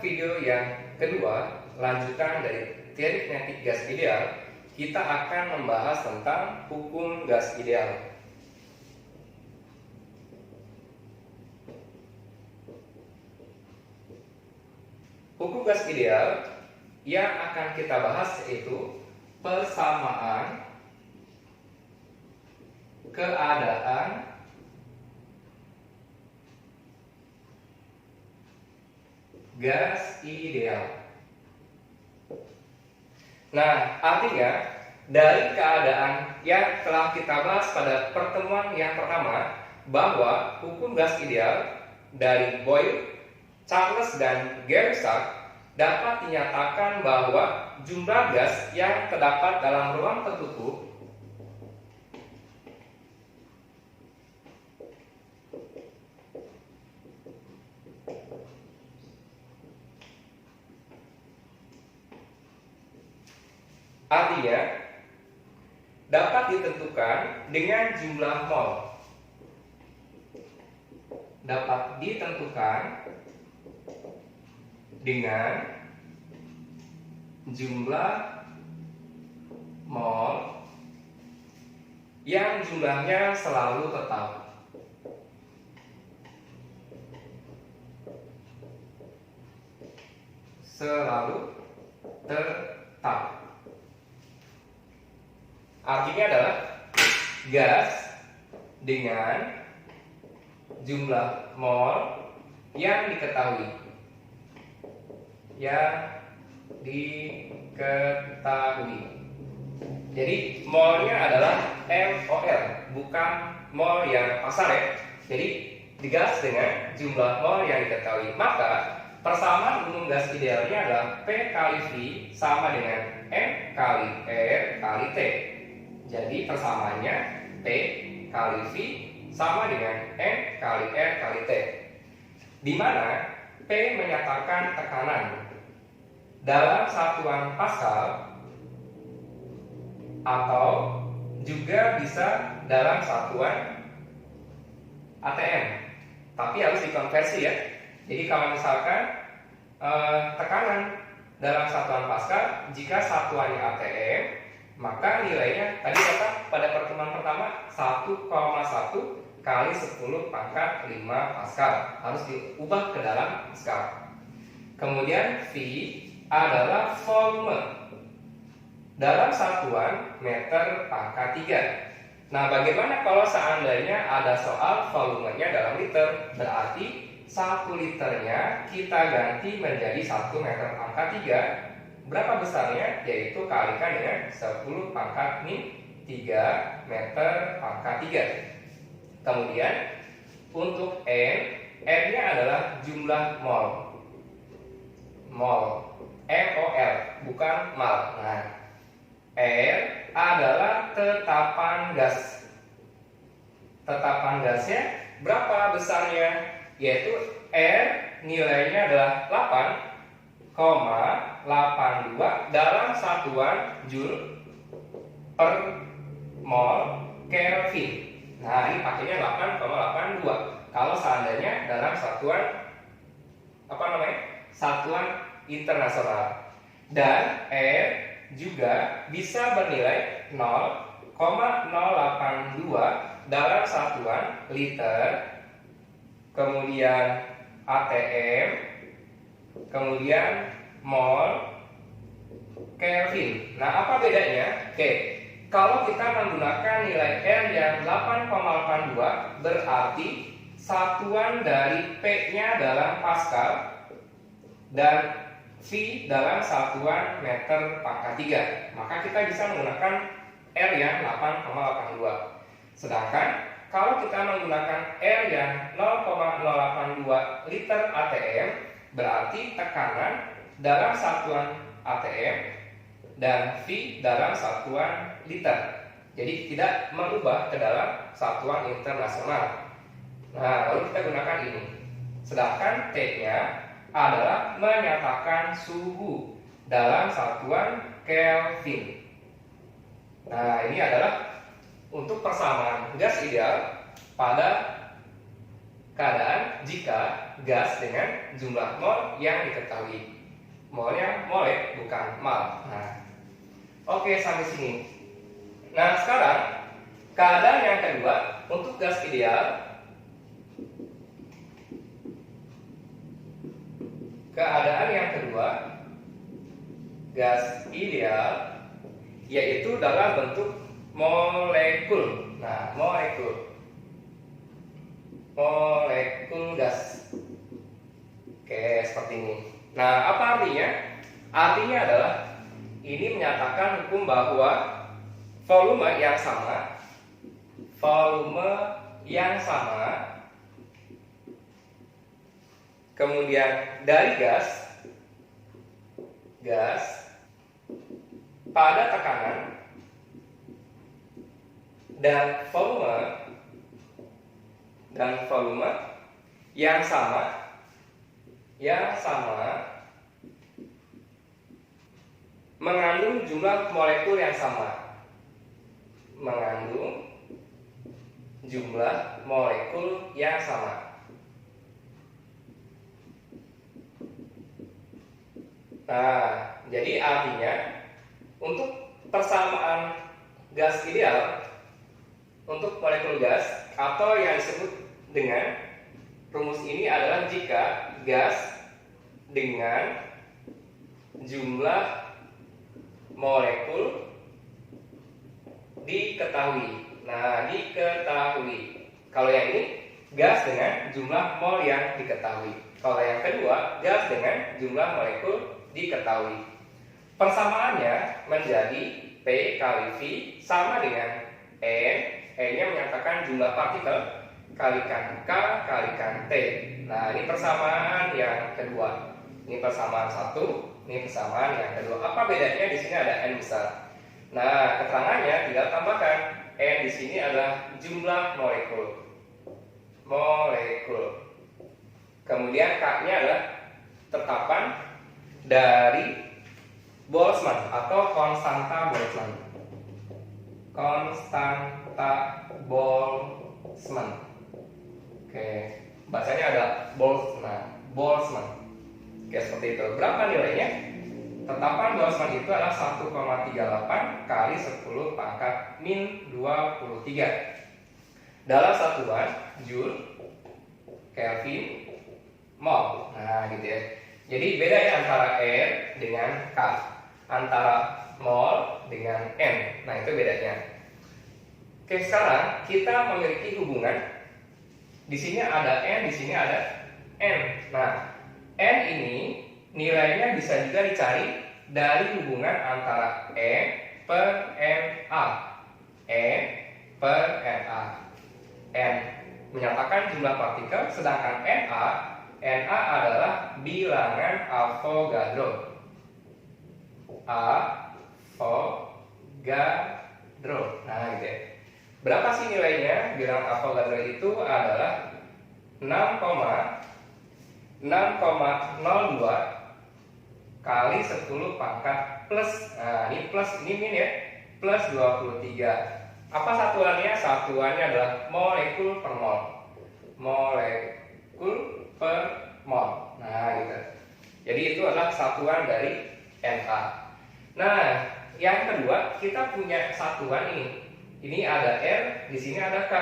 video yang kedua, lanjutan dari teori kinetik gas ideal, kita akan membahas tentang hukum gas ideal. Hukum gas ideal yang akan kita bahas yaitu persamaan keadaan gas ideal. Nah, artinya dari keadaan yang telah kita bahas pada pertemuan yang pertama, bahwa hukum gas ideal dari Boyle, Charles, dan Gerhardt dapat dinyatakan bahwa jumlah gas yang terdapat dalam ruang tertutup artinya dapat ditentukan dengan jumlah mol. Dapat ditentukan dengan jumlah mol yang jumlahnya selalu tetap. Selalu tetap. Artinya adalah gas dengan jumlah mol yang diketahui. Jadi molnya adalah MOL, bukan mol yang pasar ya. Jadi digas dengan jumlah mol yang diketahui. Maka persamaan umum gas idealnya adalah P kali V sama dengan M kali R kali T. Jadi persamaannya P kali V sama dengan M kali R kali T, di mana P menyatakan tekanan dalam satuan Pascal atau juga bisa dalam satuan ATM, tapi harus dikonversi ya. Jadi kalau misalkan tekanan dalam satuan Pascal, jika satuannya ATM, maka nilainya tadi kata pada pertemuan pertama 1,1 kali 10 pangkat 5 Pascal, harus diubah ke dalam Pascal. Kemudian V adalah volume dalam satuan meter pangkat 3. Nah, bagaimana kalau seandainya ada soal volumenya dalam liter? Berarti 1 liternya kita ganti menjadi 1 meter pangkat 3. Berapa besarnya? Yaitu kalikan dengan 10 pangkat min 3 meter pangkat 3. Kemudian untuk N-nya adalah jumlah mol. MOL, bukan mal. Nah, R adalah tetapan gas. Tetapan gasnya berapa besarnya? Yaitu R nilainya adalah 8,82 dalam satuan Joule per mol Kelvin. Nah, ini pakainya 8,82. Kalau seandainya dalam satuan satuan internasional. Dan R juga bisa bernilai 0,082 dalam satuan liter, kemudian ATM, kemudian mol Kelvin. Nah, apa bedanya? Oke, kalau kita menggunakan nilai R yang 8,82, berarti satuan dari P-nya dalam Pascal dan V dalam satuan meter pangkat 3. Maka kita bisa menggunakan R yang 8,82. Sedangkan kalau kita menggunakan R yang 0,082 liter ATM, berarti tekanan dalam satuan ATM dan V dalam satuan liter. Jadi tidak mengubah ke dalam satuan internasional. Nah, lalu kita gunakan ini. Sedangkan T-nya adalah menyatakan suhu dalam satuan Kelvin. Nah, ini adalah untuk persamaan gas ideal pada keadaan jika gas dengan jumlah mol yang diketahui. Molnya mole bukan mal. Nah, oke sampai sini. Nah sekarang keadaan yang kedua untuk gas ideal. Keadaan yang kedua gas ideal yaitu dalam bentuk molekul. Nah, molekul gas. Oke, seperti ini. Nah, apa artinya? Artinya adalah ini menyatakan hukum bahwa volume yang sama, kemudian dari gas pada tekanan dan volume yang sama mengandung jumlah molekul yang sama. Nah, jadi artinya untuk persamaan gas ideal untuk molekul gas atau yang disebut dengan rumus ini adalah jika gas dengan jumlah molekul diketahui. Nah, diketahui. Kalau yang ini gas dengan jumlah mol yang diketahui. Kalau yang kedua gas dengan jumlah molekul diketahui. Persamaannya menjadi P kali V sama dengan N. N-nya menyatakan jumlah partikel kalikan K kalikan T. Nah, ini persamaan yang kedua. Ini persamaan satu, ini persamaan yang kedua. Apa bedanya? Di sini ada N besar. Nah, keterangannya tinggal tambahkan. N di sini adalah jumlah molekul. Kemudian K-nya adalah tetapan dari Boltzmann atau konstanta Boltzmann. Oke, bacanya ada Boltzmann. Oke, seperti itu. Berapa nilainya? Tetapan Boltzmann itu adalah 1,38 kali 10 pangkat min 23 dalam satuan Joule, Kelvin, mol. Nah, gitu ya. Jadi beda ya antara R dengan K, antara mol dengan N. Nah, itu bedanya. Oke, sekarang kita memiliki hubungan. Di sini ada N, di sini ada N. Nah, N ini nilainya bisa juga dicari dari hubungan antara N per NA. N menyatakan jumlah partikel, sedangkan NA adalah bilangan Avogadro. Nah, gitu ya. Berapa sih nilainya? Bilangan Avogadro itu adalah 6,02 kali 10 pangkat plus. Nah, ini plus, ini min ya. Plus 23. Apa satuannya? Satuannya adalah molekul per mol. Nah, gitu. Jadi itu adalah satuan dari Na. Nah, yang kedua, kita punya satuan ini. Ini ada R, di sini ada K.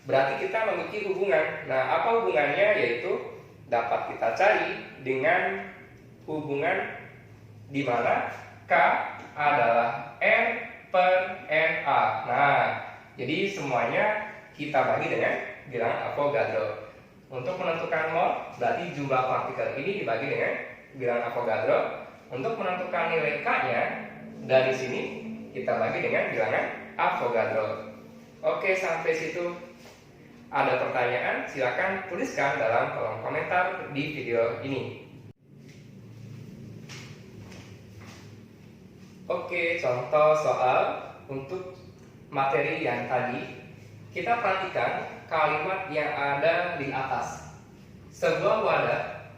Berarti kita memiliki hubungan. Nah, apa hubungannya? Yaitu dapat kita cari dengan hubungan di mana K adalah R per Na. Nah, jadi semuanya kita bagi dengan bilangan Avogadro. Untuk menentukan mol, berarti jumlah partikel ini dibagi dengan bilangan Avogadro. Untuk menentukan nilai K-nya, dari sini kita bagi dengan bilangan Avogadro. Oke, sampai situ. Ada pertanyaan? Silakan tuliskan dalam kolom komentar di video ini. Oke, contoh soal untuk materi yang tadi. Kita perhatikan kalimat yang ada di atas. Sebuah wadah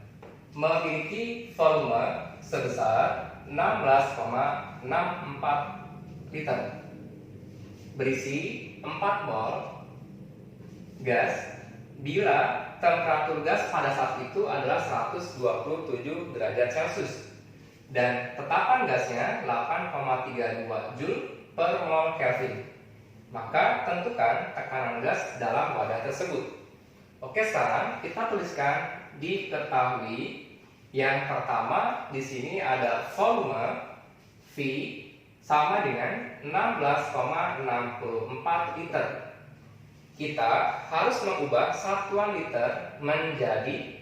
memiliki volume sebesar 16,64 liter, berisi 4 mol gas bila temperatur gas pada saat itu adalah 127 derajat Celcius dan tetapan gasnya 8,32 Joule per mol Kelvin. Maka tentukan tekanan gas dalam wadah tersebut. Oke, sekarang kita tuliskan diketahui. Yang pertama di sini ada volume V sama dengan 16,64 liter. Kita harus mengubah satuan liter menjadi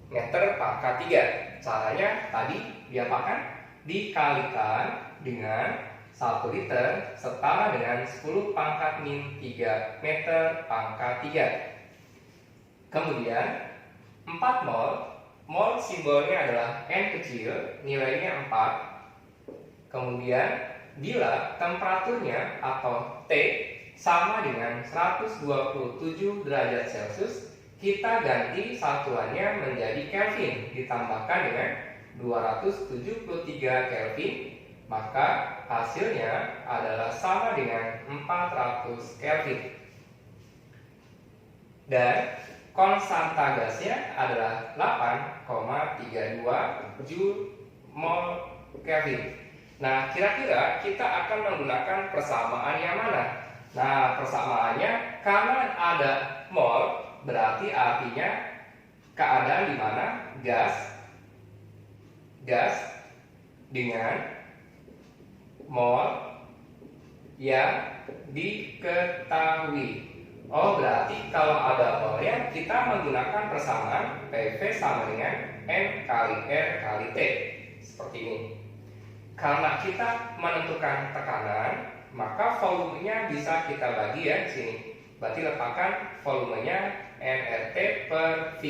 meter pangkat 3. Caranya tadi diapakan? Dikalikan dengan 1 liter setara dengan 10 pangkat min 3 meter pangkat 3. Kemudian 4 mol. Mol simbolnya adalah N kecil, nilainya 4. Kemudian bila temperaturnya atau T sama dengan 127 derajat Celcius, kita ganti satuannya menjadi Kelvin ditambahkan dengan 273 Kelvin, maka hasilnya adalah sama dengan 400 Kelvin. Dan konstanta gasnya adalah 8,32 Joule mol Kelvin. Nah, kira-kira kita akan menggunakan persamaan yang mana? Nah, persamaannya karena ada mol berarti artinya keadaan di mana gas dengan mol yang diketahui. Oh, berarti kalau ada molnya kita menggunakan persamaan PV sama dengan N kali R kali T. Seperti ini. Karena kita menentukan tekanan, maka volumenya bisa kita bagi ya di sini. Berarti letakkan volumenya nRT per V.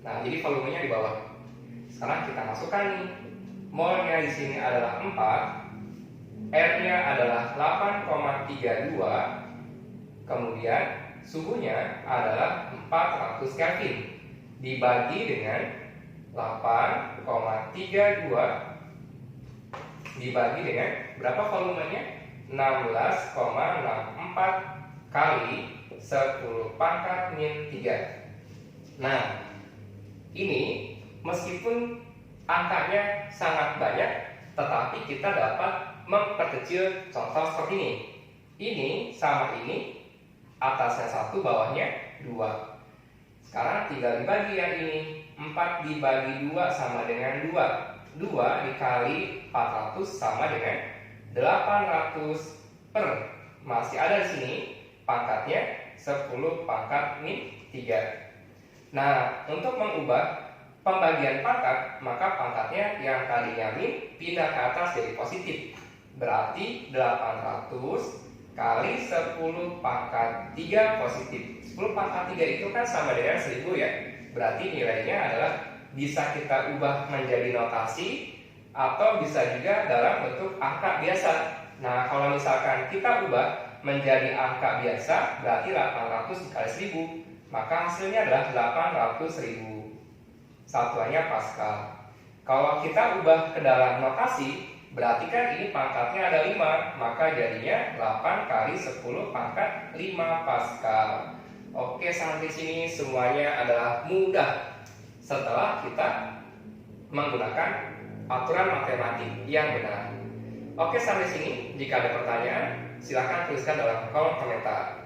Nah, jadi volumenya di bawah. Sekarang kita masukkan nih. Molnya di sini adalah 4, R-nya adalah 8,32. Kemudian suhunya adalah 400 Kelvin dibagi dengan 8,32 dibagi dengan berapa volumenya? 16,64 kali 10 pangkat min 3. Nah, ini meskipun angkanya sangat banyak, tetapi kita dapat memperkecil contoh seperti ini. Ini sama ini, atasnya 1, bawahnya 2. Sekarang tinggal dibagi yang ini. 4 dibagi 2 sama dengan 2. 2 dikali 400 sama dengan 800 per. Masih ada di sini pangkatnya 10 pangkat min 3. Nah, untuk mengubah pembagian pangkat, maka pangkatnya yang tadinya min pindah ke atas jadi positif. Berarti 800 kali 10 pangkat 3 positif. 10 pangkat 3 itu kan sama dengan 1000 ya. Berarti nilainya adalah bisa kita ubah menjadi notasi atau bisa juga dalam bentuk angka biasa. Nah, kalau misalkan kita ubah menjadi angka biasa, berarti 800 dikali 1000, maka hasilnya adalah 800.000. Satuannya Pascal. Kalau kita ubah ke dalam notasi, berarti kan ini pangkatnya ada 5, maka jadinya 8 kali 10 pangkat 5 Pascal. Oke, sampai sini semuanya adalah mudah setelah kita menggunakan aturan matematik yang benar. Oke, sampai sini. Jika ada pertanyaan, silakan tuliskan dalam kolom komentar.